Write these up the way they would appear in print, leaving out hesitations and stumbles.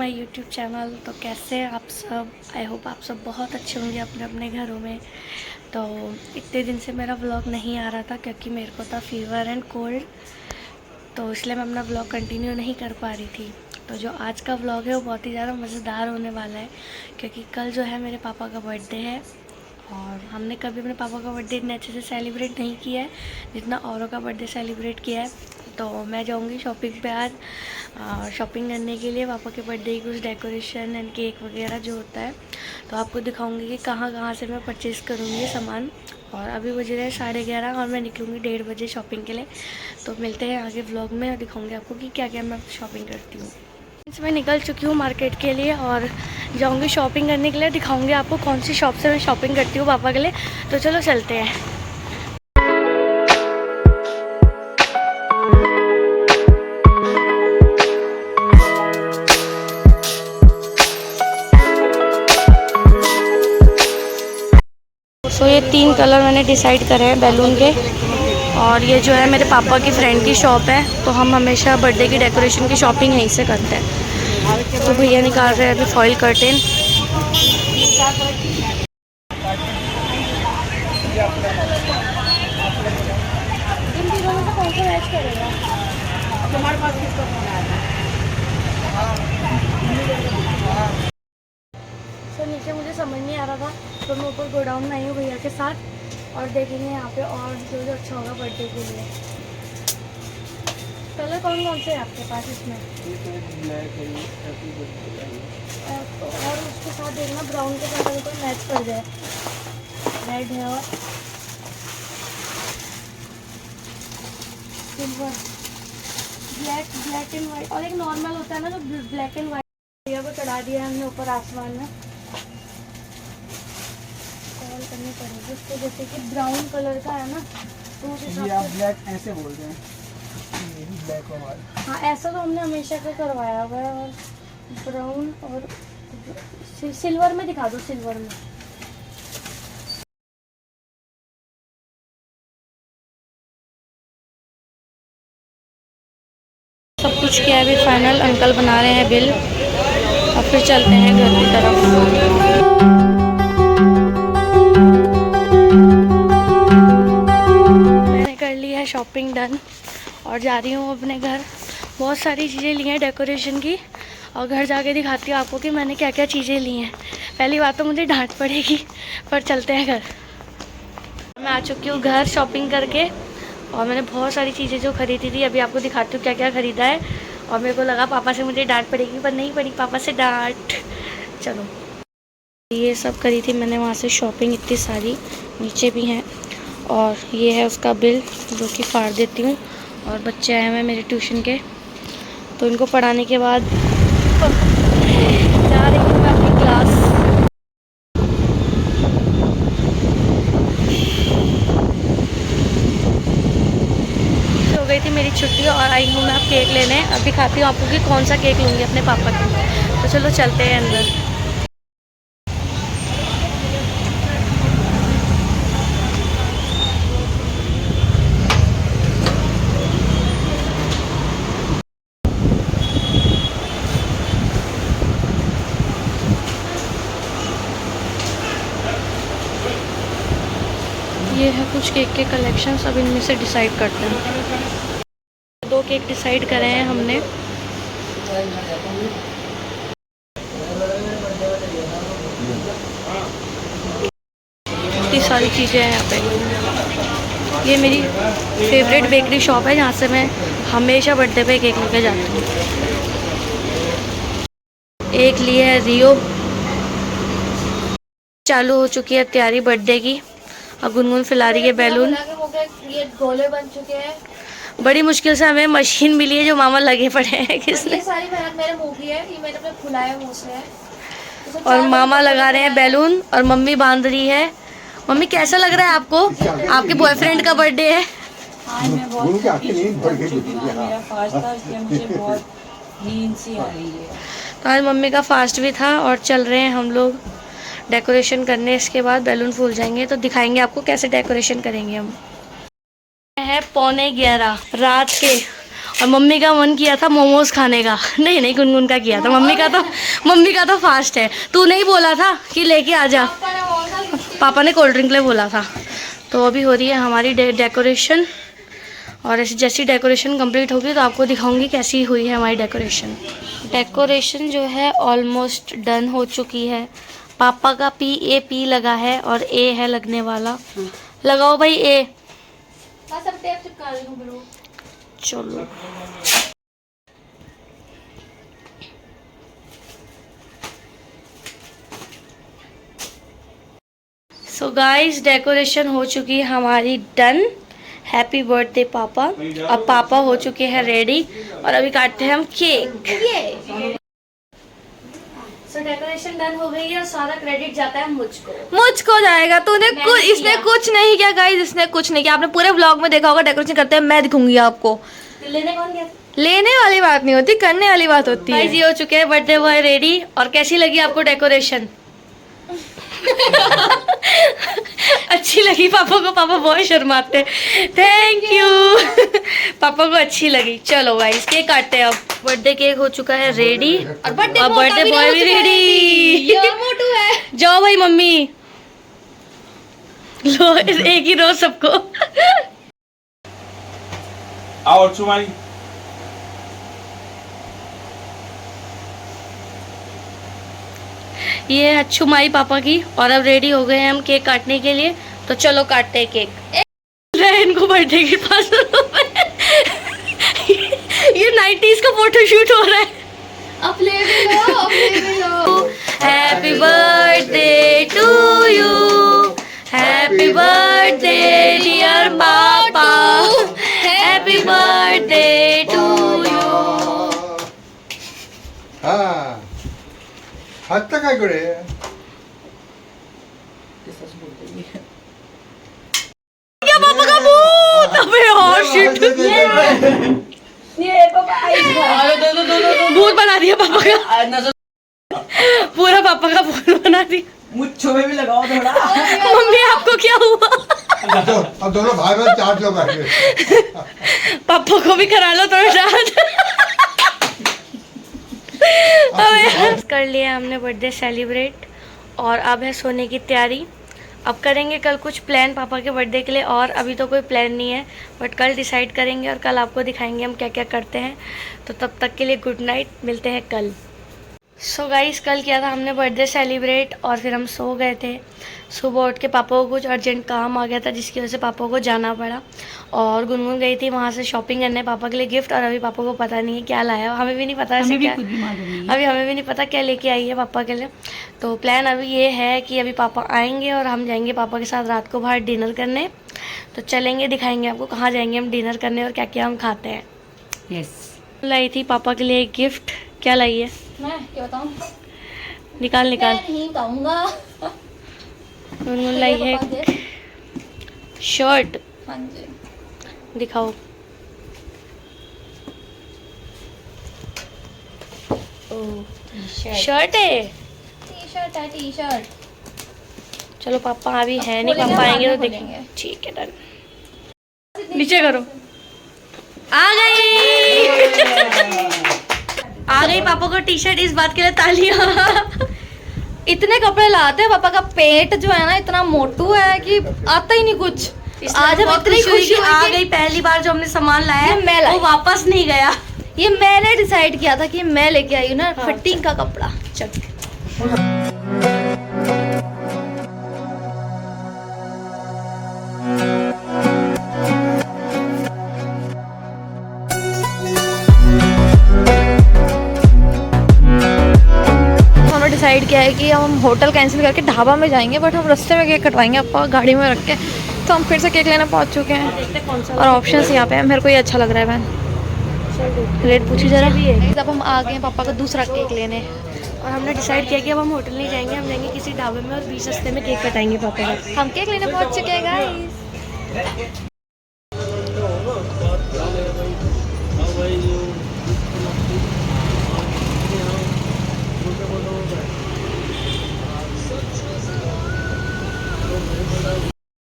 My YouTube channel. तो कैसे हैं आप सब? आई होप आप सब बहुत अच्छे होंगे अपने अपने घरों में। तो इतने दिन से मेरा व्लॉग नहीं आ रहा था क्योंकि मेरे को था फीवर एंड कोल्ड, तो इसलिए मैं अपना व्लॉग कंटिन्यू नहीं कर पा रही थी। तो जो आज का व्लॉग है वो बहुत ही ज़्यादा मज़ेदार होने वाला है क्योंकि कल जो है मेरे पापा का बर्थडे है और हमने कभी अपने पापा का बर्थडे इतने अच्छे से सेलिब्रेट नहीं किया है जितना औरों का बर्थडे सेलिब्रेट किया है। तो मैं जाऊंगी शॉपिंग पे आज, शॉपिंग करने के लिए पापा के बर्थडे की कुछ डेकोरेशन एंड केक वगैरह जो होता है। तो आपको दिखाऊंगी कि कहाँ कहाँ से मैं परचेज़ करूँगी सामान। और अभी बज रहे हैं 11:30 और मैं निकलूँगी 1:30 बजे शॉपिंग के लिए। तो मिलते हैं आगे व्लॉग में और दिखाऊँगी आपको कि क्या क्या मैं शॉपिंग करती हूँ। मैं निकल चुकी हूँ मार्केट के लिए और जाऊँगी शॉपिंग करने के लिए। दिखाऊँगी आपको कौन सी शॉप से मैं शॉपिंग करती हूँ पापा के लिए। तो चलो चलते हैं। तो ये 3 कलर मैंने डिसाइड करे हैं बैलून के, और ये जो है मेरे पापा की फ्रेंड की शॉप है। तो हम हमेशा बर्थडे की डेकोरेशन की शॉपिंग यहीं से करते हैं। तो भैया निकाल रहे हैं अभी फॉइल कर्टेन। इन तीनों में से कौन सा मैच करेगा? तुम्हारे पास किसका फोन आया? सर नीचे मुझे समझ नहीं आ रहा था तो मैं ऊपर गोडाउन में आई हूँ भैया के साथ और देखेंगे यहाँ पे और जो जो अच्छा होगा बर्थडे के लिए। कलर कौन कौन से है आपके पास इसमें? तो और उसके साथ देखना ब्राउन के साथ अगर कोई मैच कर जाए। रेड है और सिल्वर, ब्लैक एंड वाइट, और एक नॉर्मल होता है ना जो ब्लैक एंड वाइट। भैया को चढ़ा दिया हमने ऊपर आसमान में। कॉल करनी पड़ेगी उसको, जैसे कि ब्राउन कलर का है ना तो उस हिसाब से। ब्लैक ऐसे बोलते हैं, यही ब्लैक और वाइट। हाँ ऐसा तो हमने हमेशा का करवाया हुआ है। और ब्राउन और सिल्वर में दिखा दो, सिल्वर में। सब कुछ किया है अभी फाइनल। अंकल बना रहे हैं बिल और फिर चलते हैं घर की तरफ। मैंने कर ली है शॉपिंग डन और जा रही हूँ अपने घर। बहुत सारी चीज़ें ली हैं डेकोरेशन की और घर जाके दिखाती हूँ आपको कि मैंने क्या क्या चीज़ें ली हैं। पहली बात तो मुझे डांट पड़ेगी पर चलते हैं घर। मैं आ चुकी हूँ घर शॉपिंग करके और मैंने बहुत सारी चीज़ें जो खरीदी थी अभी आपको दिखाती हूँ क्या क्या ख़रीदा है। और मेरे को लगा पापा से मुझे डांट पड़ेगी पर नहीं पड़ी पापा से डांट। चलो ये सब करी थी मैंने वहाँ से शॉपिंग इतनी सारी, नीचे भी हैं। और ये है उसका बिल जो कि फाड़ देती हूँ। और बच्चे आए हुए हैं मेरे ट्यूशन के, तो इनको पढ़ाने के बाद जा रही हूँ मैं अपनी क्लास। हो गई थी मेरी छुट्टी और आई हूँ मैं अब केक लेने। अब दिखाती हूँ आपको कि कौन सा केक लूँगी अपने पापा के लिए। तो चलो चलते हैं अंदर। ये है कुछ केक के कलेक्शन, अब इनमें से डिसाइड करते हैं। 2 केक डिसाइड करे हैं हमने। इतनी सारी चीज़ें हैं यहाँ पे। ये मेरी फेवरेट बेकरी शॉप है जहाँ से मैं हमेशा बर्थडे पे केक लेके जाती हूँ। एक लिए है रियो। चालू हो चुकी है तैयारी बर्थडे की और गुनगुन फैला रही है बैलून। ये गोले बन चुके हैं। बड़ी मुश्किल से हमें मशीन मिली है जो मामा लगे पड़े हैं किसने। ये सारी मेहनत मेरे मुंह की है, ये मैंने अपने फुलाए मुंह से है। और मामा लगा रहे हैं बैलून और मम्मी बांध रही है। मम्मी कैसा लग रहा है आपको? आपके बॉयफ्रेंड का बर्थडे है। आज मैं बहुत मेरा फास्ट था इसलिए मुझे बहुत नींद सी आ रही है। तो आज मम्मी का फास्ट भी था और चल रहे हैं हम लोग डेकोरेशन करने। इसके बाद बैलून फूल जाएंगे तो दिखाएंगे आपको कैसे डेकोरेशन करेंगे हम। है 11:15 रात के और मम्मी का मन किया था मोमोज खाने का। नहीं नहीं, गुनगुन का किया था। मम्मी का तो फास्ट है। तू नहीं बोला था कि लेके आ जा? पापा ने कोल्ड ड्रिंक ले बोला था। तो अभी हो रही है हमारी डेकोरेशन, और ऐसी जैसी डेकोरेशन कंप्लीट होगी तो आपको दिखाऊंगी कैसी हुई है हमारी डेकोरेशन। डेकोरेशन जो है ऑलमोस्ट डन हो चुकी है। पापा का PAP लगा है और A है लगने वाला। लगाओ भाई A। सब टेप चिपका देंगे। चलो सो गाइस, डेकोरेशन हो चुकी है हमारी डन। हैप्पी बर्थडे पापा। अब पापा हो चुके हैं रेडी और अभी काटते हैं हम केक। सो डेकोरेशन डन हो गई है और सारा क्रेडिट जाता है मुझको जाएगा। तूने कुछ, इसने कुछ नहीं किया गाइस, इसने कुछ नहीं किया। आपने पूरे व्लॉग में देखा होगा डेकोरेशन करते हैं, मैं दिखूंगी आपको। लेने कौन गया? लेने वाली बात नहीं होती, करने वाली बात होती है। ये हो चुके हैं बर्थडे बॉय रेडी। और कैसी लगी आपको डेकोरेशन? अच्छी लगी पापा को? पापा बहुत शर्माते। Thank you. पापा को अच्छी लगी। चलो गाइस केक काटते हैं अब। बर्थडे केक हो चुका है रेडी और बर्थडे बॉय भी रेडी। मोटू है। जाओ भाई मम्मी, लो एक ही रोज सबको। आओ चुमाई। ये है अच्छू माई पापा की। और अब रेडी हो गए हैं हम केक काटने के लिए। तो चलो काटते हैं केक। इनको बर्थडे के पास ये 90s का फोटोशूट हो रहा है। अब ले भी लो, अब ले भी लो। Happy birthday to you, happy birthday dear पापा, हैप्पी बर्थडे टू यू। हाँ हाथ काय करे? क्या पापा का भूत? अबे यार शिट, भूत बना दिया पापा का। पूरा पापा का भूत बना दिया। मुच्छों में भी लगाओ थोड़ा। मम्मी आपको क्या हुआ? अब दोनों भाई बहन चाट लोग बैठे। पापा को भी करा लो थोड़ा चाट। कर लिया हमने बर्थडे सेलिब्रेट और अब है सोने की तैयारी। अब करेंगे कल कुछ प्लान पापा के बर्थडे के लिए, और अभी तो कोई प्लान नहीं है, बट कल डिसाइड करेंगे और कल आपको दिखाएंगे हम क्या क्या करते हैं। तो तब तक के लिए गुड नाइट, मिलते हैं कल। सो गाइस कल किया था हमने बर्थडे सेलिब्रेट और फिर हम सो गए थे। सुबह उठ के पापा को कुछ अर्जेंट काम आ गया था जिसकी वजह से पापा को जाना पड़ा, और गुनगुन गई थी वहाँ से शॉपिंग करने पापा के लिए गिफ्ट। और अभी पापा को पता नहीं है क्या लाया, हमें भी नहीं पता ऐसे क्या, अभी हमें भी नहीं पता क्या लेके आई है पापा के लिए। तो प्लान अभी ये है कि अभी पापा आएंगे और हम जाएंगे पापा के साथ रात को बाहर डिनर करने। तो चलेंगे, दिखाएंगे आपको कहाँ जाएंगे हम डिनर करने और क्या क्या हम खाते हैं। यस, लाई थी पापा के लिए एक गिफ्ट। क्या लाई है? मैं क्या बताऊं? निकाल निकाल। मैं नहीं कहूंगा। गुनगुन लाई है शर्ट। हाँ जी, दिखाओ। शर्ट है, टी-शर्ट है, टी-शर्ट। चलो पापा अभी है नहीं, पापा आएंगे तो देखेंगे। ठीक है डन। नीचे करो। आ गई आ गई पापा को टी शर्ट। इस बात के लिए तालियां। इतने कपड़े लाते हैं, पापा का पेट जो है ना इतना मोटू है कि आता ही नहीं कुछ। आज हम इतनी खुशी आ गई, पहली बार जो हमने सामान लाया मैं वो वापस नहीं गया। ये मैंने डिसाइड किया था कि मैं लेके आई हूँ ना फिटिंग का कपड़ा। चल डिसाइड किया है कि हम होटल कैंसिल करके ढाबा में जाएंगे, बट हम रास्ते में केक कटवाएंगे अपा गाड़ी में रख के। तो हम फिर से केक लेने पहुंच चुके हैं और ऑप्शंस यहाँ पे है। मेरे को ये अच्छा लग रहा है बहन। रेट पूछी जरा भी है। अब हम आ गए हैं पापा का दूसरा केक लेने और हमने डिसाइड किया कि अब हम होटल नहीं जाएंगे, हम जाएंगे किसी ढाबे में और 20 सस्ते में केक कटाएंगे पापा का। हम केक लेने पहुंच चुके हैं गाइस।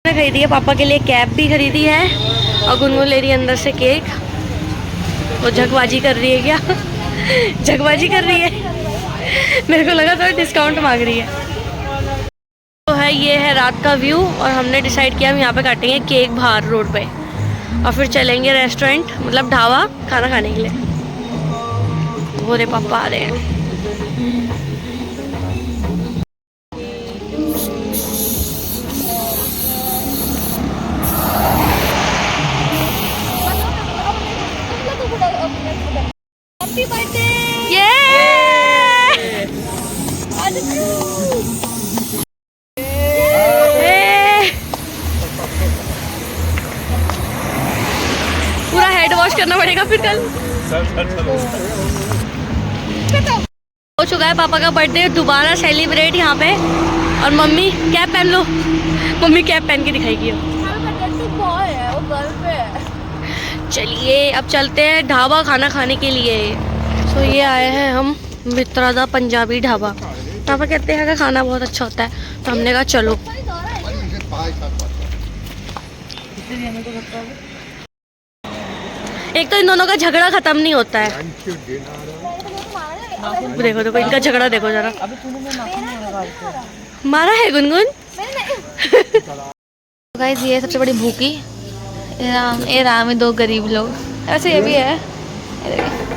खरीदी है पापा के लिए कैप भी खरीदी है और गुनगुन ले रही है अंदर से केक। वो झकबाजी कर रही है क्या? झकबाजी कर रही है। मेरे को लगा था डिस्काउंट मांग रही है। तो है ये है रात का व्यू और हमने डिसाइड किया हम यहाँ पे काटेंगे केक बाहर रोड पे और फिर चलेंगे रेस्टोरेंट मतलब ढाबा खाना खाने के लिए। वो रे पापा आ रहे हैं। पूरा हेड वॉश करना पड़ेगा फिर कल। हो चुका है पापा का बर्थडे दोबारा सेलिब्रेट यहाँ पे और मम्मी कैप पहन लो। मम्मी कैप पहन के दिखाएगी। चलिए अब चलते हैं ढाबा खाना खाने के लिए। तो ये आए हैं हम मित्रादा पंजाबी ढाबा। पापा कहते हैं कि खाना बहुत अच्छा होता है तो हमने कहा चलो। एक तो इन दोनों का झगड़ा खत्म नहीं होता है। देखो देखो इनका झगड़ा देखो जरा। मारा है गुनगुन। गाइस ये सबसे बड़ी भूखी ये राम है, दो गरीब लोग। ऐसे ये भी है।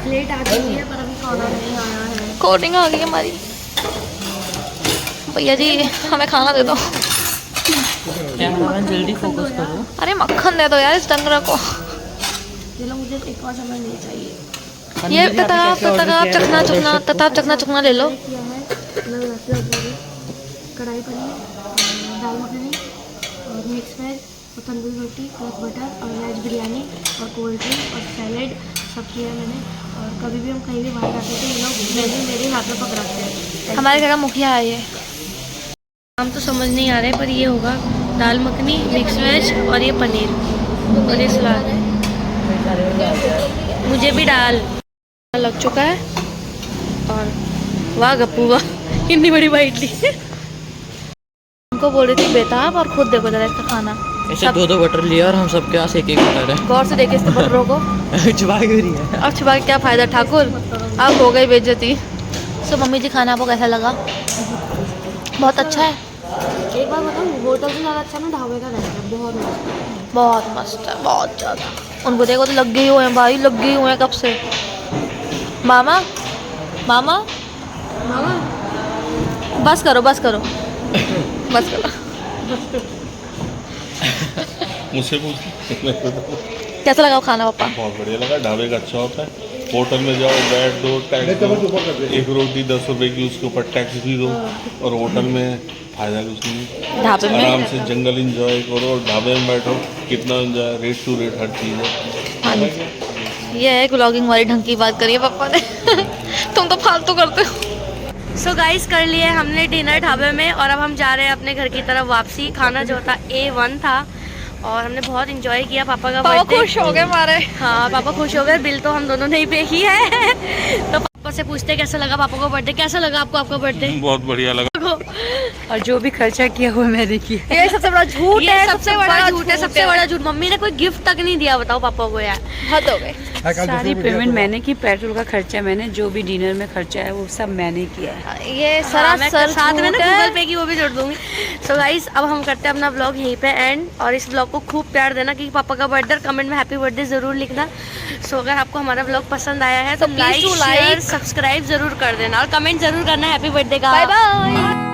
प्लेट आ गई है पर अभी खाना नहीं आया है। कोल्ड ड्रिंक आ गई हमारी। भैया जी हमें खाना दे दो। जल्दी फोकस करो। अरे मक्खन दे दो यार इस डंगरा को। चलो मुझे एक और सामान नहीं चाहिए। ये तताब चखना चुकना ले लो। कढ़ाई पनीर, दाल मखनी और मिक्स वेज और तंदूरी रोटी और बटर और वेज बिरयानी और कोल्ड ड्रिंक और सैलेड सब किया मैंने। और कभी भी हम कहीं भी बाहर जाते थे ये लोग मेन्यू मेरे हाथ में पकड़ाते हैं। हमारे घर का मुखिया है ये। नाम तो समझ नहीं आ रहे पर ये होगा दाल मखनी मिक्स वेज और ये पनीर और ये सलाद। मुझे भी डाल लग चुका है। और वाह गप्पू वाह कितनी बड़ी बाइट ली। उनको बोल रही थी बेताब और खुद देखो जरा इसका खाना। ऐसे दो बटर लिया और हम सबके पास एक बटर है। गौर से देखे इसके बटरों को। छुपा क्यों रही है? अब छुपा के क्या फायदा ठाकुर, अब हो गई बेइज्जती। सो मम्मी जी खाना आपको कैसा लगा? बहुत अच्छा है। एक बार बताऊँ होटल से ज़्यादा अच्छा ना ढाबे का रहता है। बहुत मस्त बहुत मस्त है बहुत ज़्यादा। उनको देखो तो लग गई हुए हैं भाई, लग गई हुए हैं कब से। मामा मामा मामा बस करो बस करो बस करो। मुझसे पूछ। कैसा लगा खाना पापा? बहुत बढ़िया लगा। ढाबे का अच्छा होता है। होटल में जाओ बैठ दो टैक्स दो, एक रोटी 10 रुपए की उसके ऊपर टैक्स भी दो और होटल में फायदा कुछ नहीं। ढाबे में आराम से जंगल एंजॉय करो और ढाबे में बैठो कितना एंजॉय। रेट टू रेट हर चीज़ है। हाँ जी ये है व्लॉगिंग वाली ढंग की बात करिए पापा ने। तुम तो फालतू करते हो। सो गाइस कर लिए हमने डिनर ढाबे में और अब हम जा रहे हैं अपने घर की तरफ वापसी। खाना जो था A1 था और हमने बहुत इंजॉय किया। पापा का पापा बर्थडे खुश हो गए हमारे। हाँ पापा खुश हो गए। बिल तो हम दोनों ने ही पे की है। तो पापा से पूछते कैसा लगा पापा का बर्थडे। कैसा लगा आपको आपका बर्थडे? बहुत बढ़िया लगा। और जो भी खर्चा किया वो मैंने किया। ये सबसे बड़ा झूठ ये है। सबसे बड़ा झूठ है। सबसे बड़ा झूठ। मम्मी ने कोई गिफ्ट तक नहीं दिया बताओ पापा को यार। हद हो गए। सारी पेमेंट मैंने की। पेट्रोल का खर्चा मैंने, जो भी डिनर में खर्चा है वो सब मैंने किया है। ये मैं सरासर साथ में ना झूठ है। गूगल पे की वो भी जोड़ दूंगी। सो गाइस अब हम करते हैं अपना ब्लॉग यहीं पे एंड। और इस ब्लॉग को खूब प्यार देना क्योंकि पापा का बर्थडे। कमेंट में हैप्पी बर्थडे जरूर लिखना। सो अगर आपको हमारा ब्लॉग पसंद आया है तो please do like like, subscribe जरूर कर देना और कमेंट जरूर करना हैप्पी बर्थडे का। Bye bye.